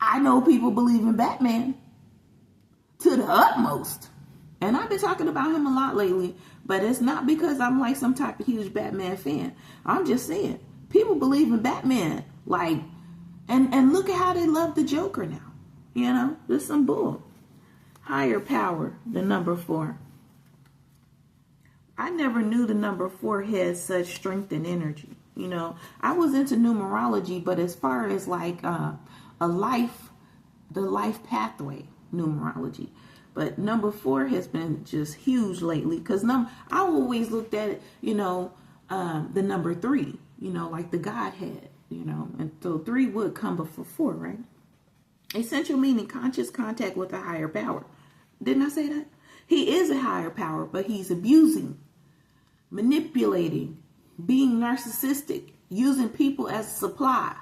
I know people believe in Batman to the utmost. And I've been talking about him a lot lately, but it's not because I'm like some type of huge Batman fan. I'm just saying, people believe in Batman. Like, and look at how they love the Joker now. You know, there's some bull. Higher power, the number 4. I never knew the number 4 had such strength and energy. You know, I was into numerology, but as far as like the life pathway numerology. But number 4 has been just huge lately because I always looked at it, you know, the number 3, you know, like the Godhead, you know, and so 3 would come before 4, right? Essential meaning conscious contact with a higher power. Didn't I say that? He is a higher power, but he's abusing, manipulating, being narcissistic, using people as supply,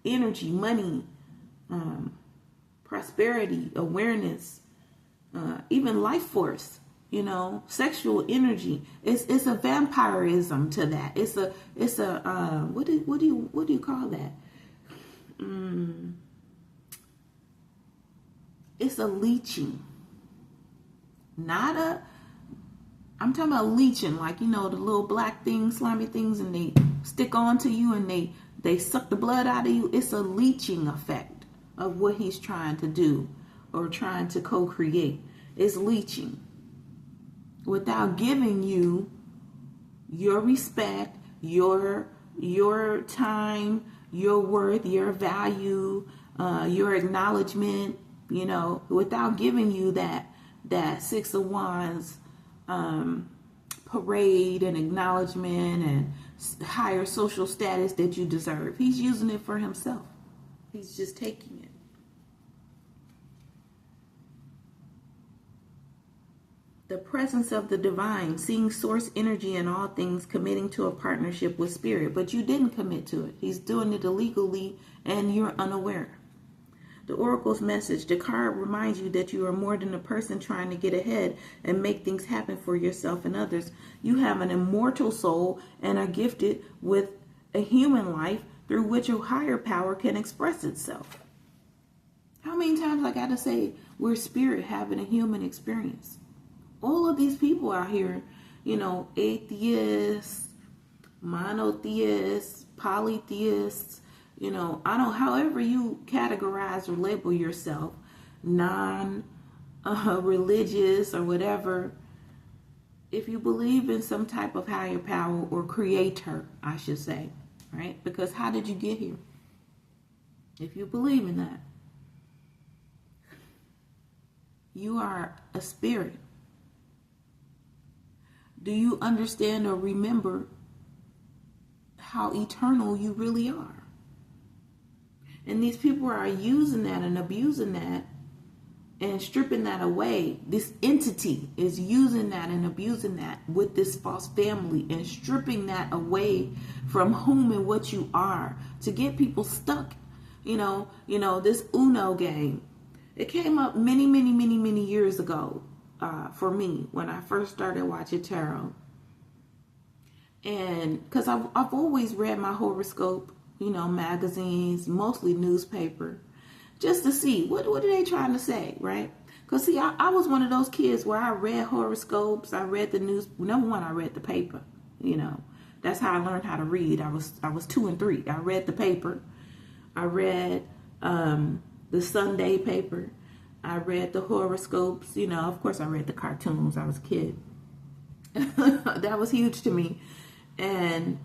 energy, money, prosperity, awareness, even life force, you know, sexual energy. It's a vampirism to that. It's a what do you call that? It's a leeching. I'm talking about leeching, like, you know, the little black things, slimy things, and they stick onto you and they suck the blood out of you. It's a leeching effect of what he's trying to do or trying to co-create. It's leeching without giving you your respect, your time, your worth, your value, your acknowledgement, you know, without giving you that 6 of Wands parade and acknowledgement and higher social status that you deserve. He's using it for himself. He's just taking it. The presence of the divine, seeing source energy in all things, committing to a partnership with spirit, but you didn't commit to it. He's doing it illegally and you're unaware. The oracle's message, the card reminds you that you are more than a person trying to get ahead and make things happen for yourself and others. You have an immortal soul and are gifted with a human life through which a higher power can express itself. How many times I got to say we're spirit having a human experience? All of these people out here, you know, atheists, monotheists, polytheists, you know, however you categorize or label yourself, religious or whatever, if you believe in some type of higher power or creator, I should say, right? Because how did you get here? If you believe in that, you are a spirit. Do you understand or remember how eternal you really are? And these people are using that and abusing that and stripping that away. This entity is using that and abusing that with this false family and stripping that away from whom and what you are to get people stuck. You know, this Uno game. It came up many, many, many, many years ago for me when I first started watching tarot. And because I've always read my horoscope, you know, magazines, mostly newspaper, just to see what are they trying to say, right? Because see, I was one of those kids where I read horoscopes, I read the news. Number one, I read the paper. You know, that's how I learned how to read. I was 2 and 3. I read the paper. I read the Sunday paper. I read the horoscopes. You know, of course, I read the cartoons. I was a kid. That was huge to me, and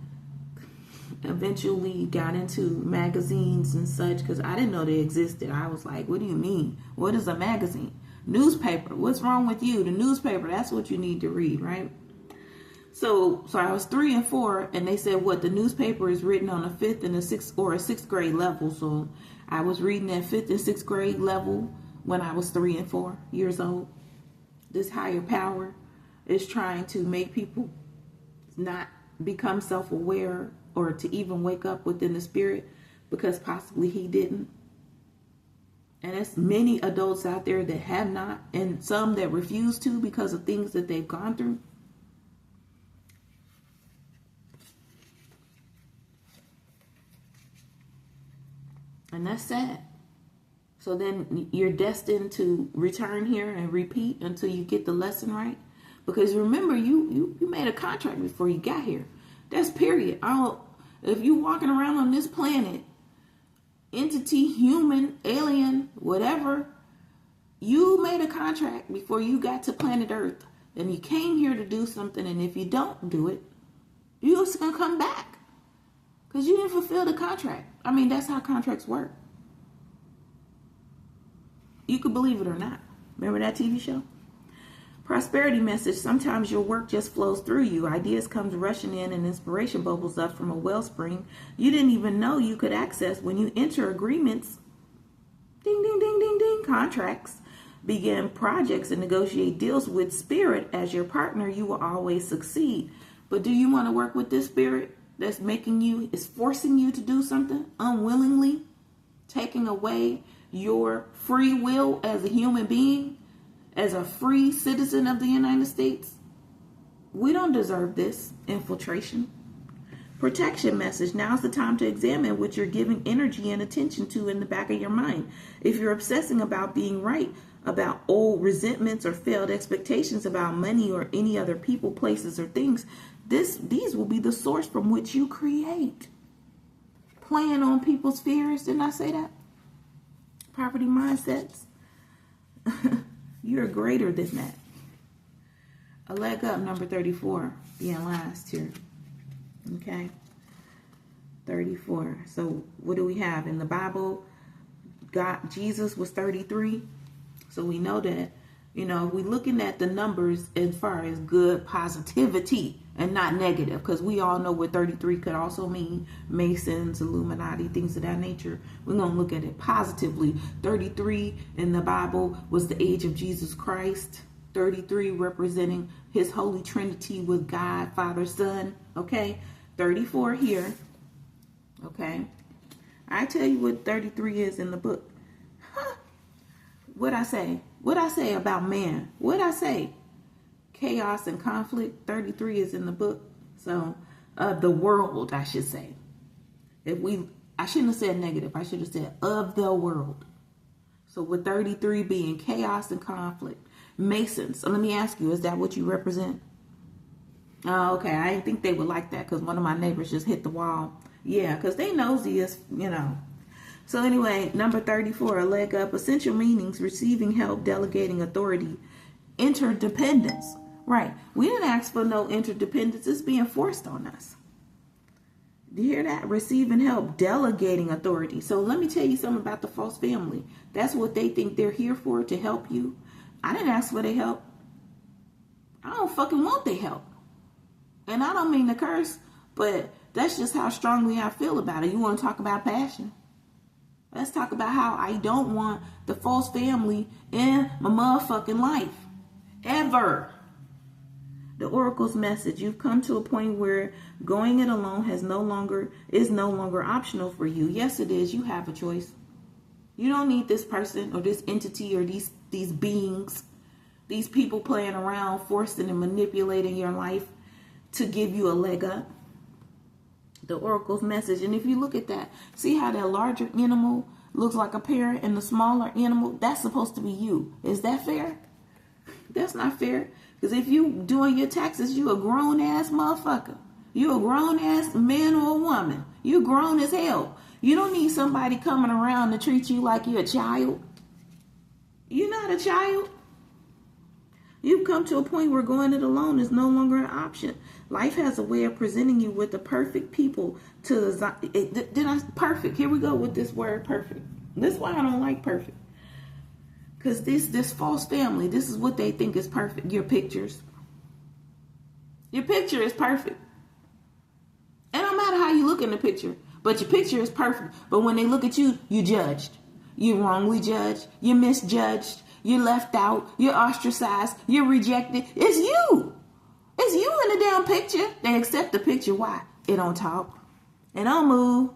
eventually got into magazines and such because I didn't know they existed. I was like, what do you mean? What is a magazine? Newspaper. What's wrong with you? The newspaper, that's what you need to read, right? So I was 3 and 4, and they said what the newspaper is written on a 5th and a 6th or a 6th grade level. So I was reading at 5th and 6th grade level when I was 3 and 4 years old. This higher power is trying to make people not become self-aware or to even wake up within the spirit because possibly he didn't. And there's many adults out there that have not, and some that refuse to because of things that they've gone through. And that's sad. So then you're destined to return here and repeat until you get the lesson right. Because remember, you made a contract before you got here. That's period. If you walking around on this planet, entity, human, alien, whatever, you made a contract before you got to planet Earth. And you came here to do something. And if you don't do it, you're just going to come back. Because you didn't fulfill the contract. I mean, that's how contracts work. You could believe it or not. Remember that TV show? Prosperity message. Sometimes your work just flows through you. Ideas comes rushing in and inspiration bubbles up from a wellspring you didn't even know you could access when you enter agreements. Ding, ding, ding, ding, ding. Contracts. Begin projects and negotiate deals with spirit as your partner. You will always succeed. But do you want to work with this spirit that's is forcing you to do something unwillingly, taking away your free will as a human being, as a free citizen of the United States? We don't deserve this infiltration. Protection message. Now's the time to examine what you're giving energy and attention to in the back of your mind. If you're obsessing about being right, about old resentments or failed expectations about money or any other people, places, or things, these will be the source from which you create. Playing on people's fears. Didn't I say that? Poverty mindsets. You're greater than that. A leg up, number 34, being last here. Okay. 34. So what do we have in the Bible? Jesus was 33. So we know that, we're looking at the numbers as far as good positivity and not negative, because we all know what 33 could also mean. Masons, Illuminati, things of that nature. We're going to look at it positively. 33 in the Bible was the age of Jesus Christ. 33 representing his Holy Trinity with God, Father, Son. Okay. 34 here. Okay. I tell you what 33 is in the book. What'd I say? What'd I say about man? What'd I say? Chaos and conflict. 33 is in the book. So, the world, I should say. I shouldn't have said negative. I should have said of the world. So with 33 being chaos and conflict. Masons. So let me ask you, is that what you represent? Oh, okay. I didn't think they would like that because one of my neighbors just hit the wall. Yeah, because they nosy as, So anyway, number 34, a leg up. Essential meanings: receiving help, delegating authority, interdependence. Right. We didn't ask for no interdependence. It's being forced on us. Do you hear that? Receiving help, delegating authority. So let me tell you something about the false family. That's what they think they're here for, to help you. I didn't ask for their help. I don't fucking want their help. And I don't mean to curse, but that's just how strongly I feel about it. You want to talk about passion? Let's talk about how I don't want the false family in my motherfucking life. Ever. The Oracle's message: you've come to a point where going it alone is no longer optional for you. Yes, it is. You have a choice. You don't need this person or this entity or these beings, these people playing around, forcing and manipulating your life to give you a leg up. The Oracle's message. And if you look at that, see how that larger animal looks like a parent and the smaller animal, that's supposed to be you. Is that fair? That's not fair. Because if you doing your taxes, you a grown ass motherfucker. You a grown ass man or a woman. You grown as hell. You don't need somebody coming around to treat you like you're a child. You're not a child. You've come to a point where going it alone is no longer an option. Life has a way of presenting you with the perfect people perfect. Here we go with this word perfect. This is why I don't like perfect. Because this false family, this is what they think is perfect. Your pictures. Your picture is perfect. And no matter how you look in the picture, but your picture is perfect. But when they look at you, you judged. You're wrongly judged. You're misjudged. You're left out. You're ostracized. You're rejected. It's you. It's you in the damn picture. They accept the picture. Why? It don't talk. It don't move.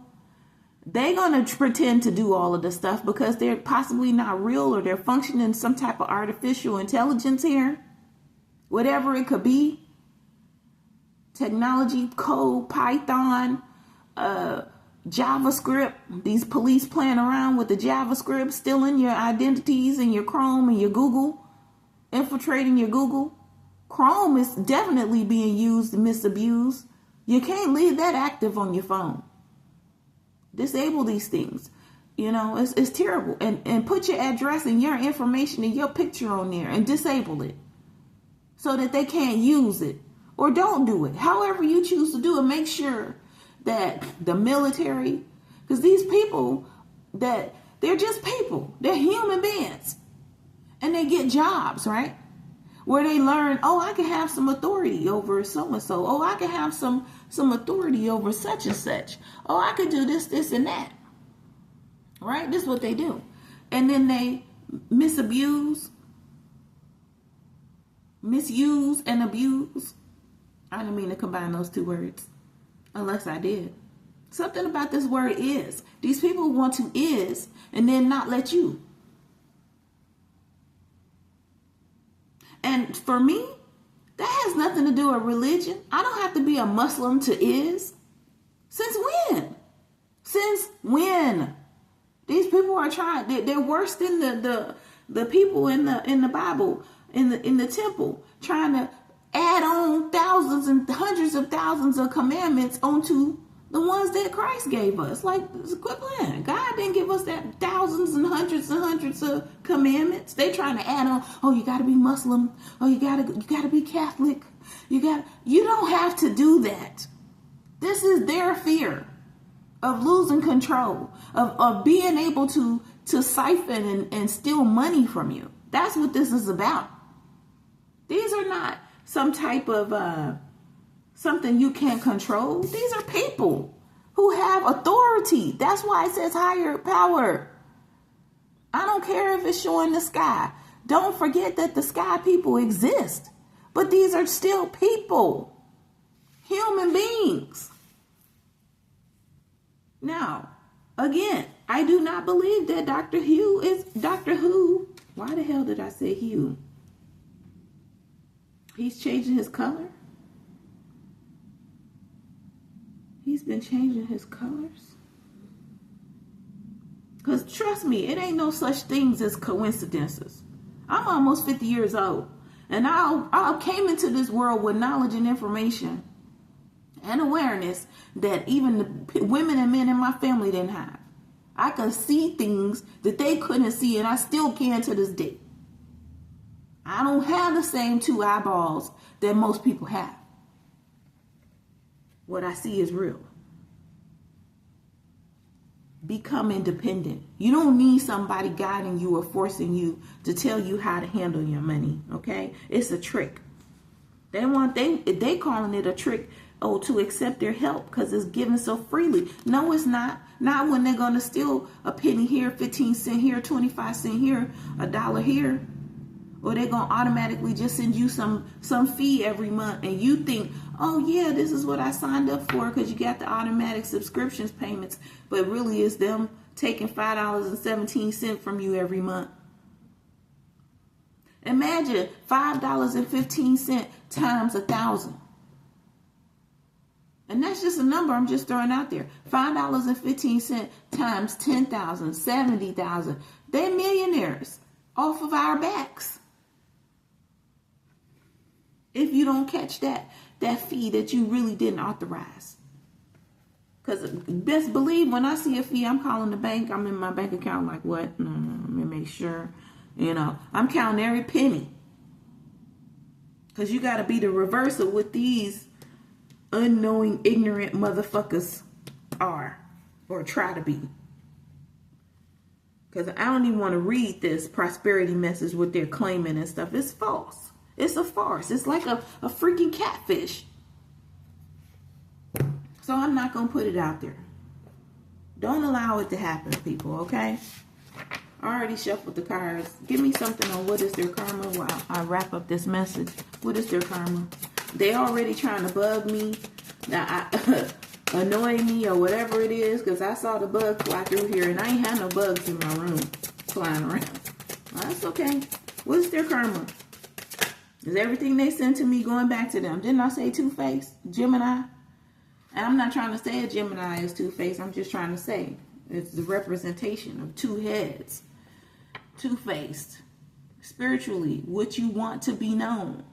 They're going to pretend to do all of this stuff because they're possibly not real, or they're functioning some type of artificial intelligence here. Whatever it could be. Technology, code, Python, JavaScript, these police playing around with the JavaScript, stealing your identities and your Chrome and your Google, infiltrating your Google. Chrome is definitely being used and misused. You can't leave that active on your phone. Disable these things. You know, it's terrible. And put your address and your information and your picture on there and disable it so that they can't use it. Or don't do it. However you choose to do it, make sure that the military, because these people, that they're just people. They're human beings. And they get jobs, right? Where they learn, oh, I can have some authority over so-and-so. Oh, I can have some authority over such and such. Oh, I could do this, this, and that. Right? This is what they do. And then they misuse, and abuse. I didn't mean to combine those two words. Unless I did. Something about this word is. These people want to is and then not let you. And for me, that has nothing to do with religion. I don't have to be a Muslim to is. Since when? Since when? These people are trying. They're worse than the people in the Bible, in the temple, trying to add on thousands and hundreds of thousands of commandments onto the ones that Christ gave us. Like, quit playing. God didn't give us that thousands and hundreds of commandments. They trying to add on. Oh, you got to be Muslim. Oh, you got to be Catholic. You don't have to do that. This is their fear of losing control, of being able to siphon and steal money from you. That's what this is about. These are not some type of something you can't control. These are people who have authority. That's why it says higher power. I don't care if it's showing the sky. Don't forget that the sky people exist. But these are still people. Human beings. Now, again, I do not believe that Doctor Who. Why the hell did I say Hugh? He's changing his color. He's been changing his colors. Because trust me, it ain't no such things as coincidences. I'm almost 50 years old. And I came into this world with knowledge and information and awareness that even the women and men in my family didn't have. I could see things that they couldn't see, and I still can to this day. I don't have the same two eyeballs that most people have. What I see is real. Become independent. You don't need somebody guiding you or forcing you to tell you how to handle your money. Okay? It's a trick. They calling it a trick. Oh, to accept their help because it's given so freely. No, it's not. Not when they're going to steal a penny here, 15 cents here, 25 cents here, $1 here. Or they're going to automatically just send you some fee every month. And you think, oh, yeah, this is what I signed up for because you got the automatic subscriptions payments. But really it's them taking $5.17 from you every month. Imagine $5.15 times 1,000. And that's just a number I'm just throwing out there. $5.15 times 10,000, 70,000. They're millionaires off of our backs. If you don't catch that fee that you really didn't authorize. Because best believe when I see a fee, I'm calling the bank. I'm in my bank account like, what? No, let me make sure. You know, I'm counting every penny. Because you got to be the reverse of what these unknowing, ignorant motherfuckers are or try to be. Because I don't even want to read this prosperity message what they're claiming and stuff. It's false. It's a farce. It's like a freaking catfish. So I'm not going to put it out there. Don't allow it to happen, people, okay? I already shuffled the cards. Give me something on what is their karma while I wrap up this message. What is their karma? They already trying to bug me, annoy me or whatever it is, because I saw the bug fly through here and I ain't had no bugs in my room flying around. Well, that's okay. What's their karma? Is everything they sent to me going back to them? Didn't I say Two-Face? Gemini? And I'm not trying to say a Gemini is two-faced. I'm just trying to say it's the representation of two heads. Two-faced. Spiritually, what you want to be known.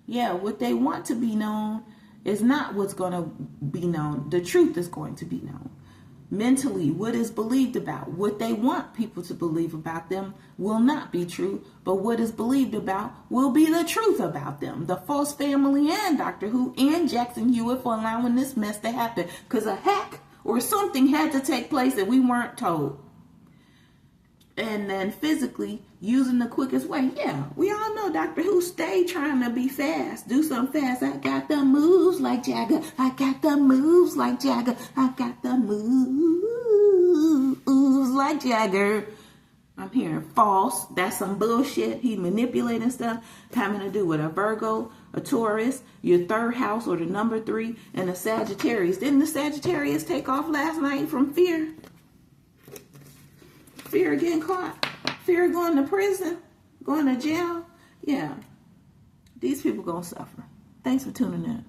Yeah, what they want to be known is not what's going to be known. The truth is going to be known. Mentally, what is believed about, what they want people to believe about them will not be true, but what is believed about will be the truth about them. The false family and Doctor Who and Jackson Hewitt for allowing this mess to happen, because a hack or something had to take place that we weren't told. And then physically using the quickest way. Yeah, we all know Doctor Who stay trying to be fast. Do something fast. I got the moves like Jagger. I got the moves like Jagger. I got the moves like Jagger. I'm hearing false. That's some bullshit. He manipulating stuff having to do with a Virgo, a Taurus, your third house or the number 3, and a Sagittarius. Didn't the Sagittarius take off last night from fear? Fear of getting caught, fear of going to prison, going to jail. Yeah, these people gonna suffer. Thanks for tuning in.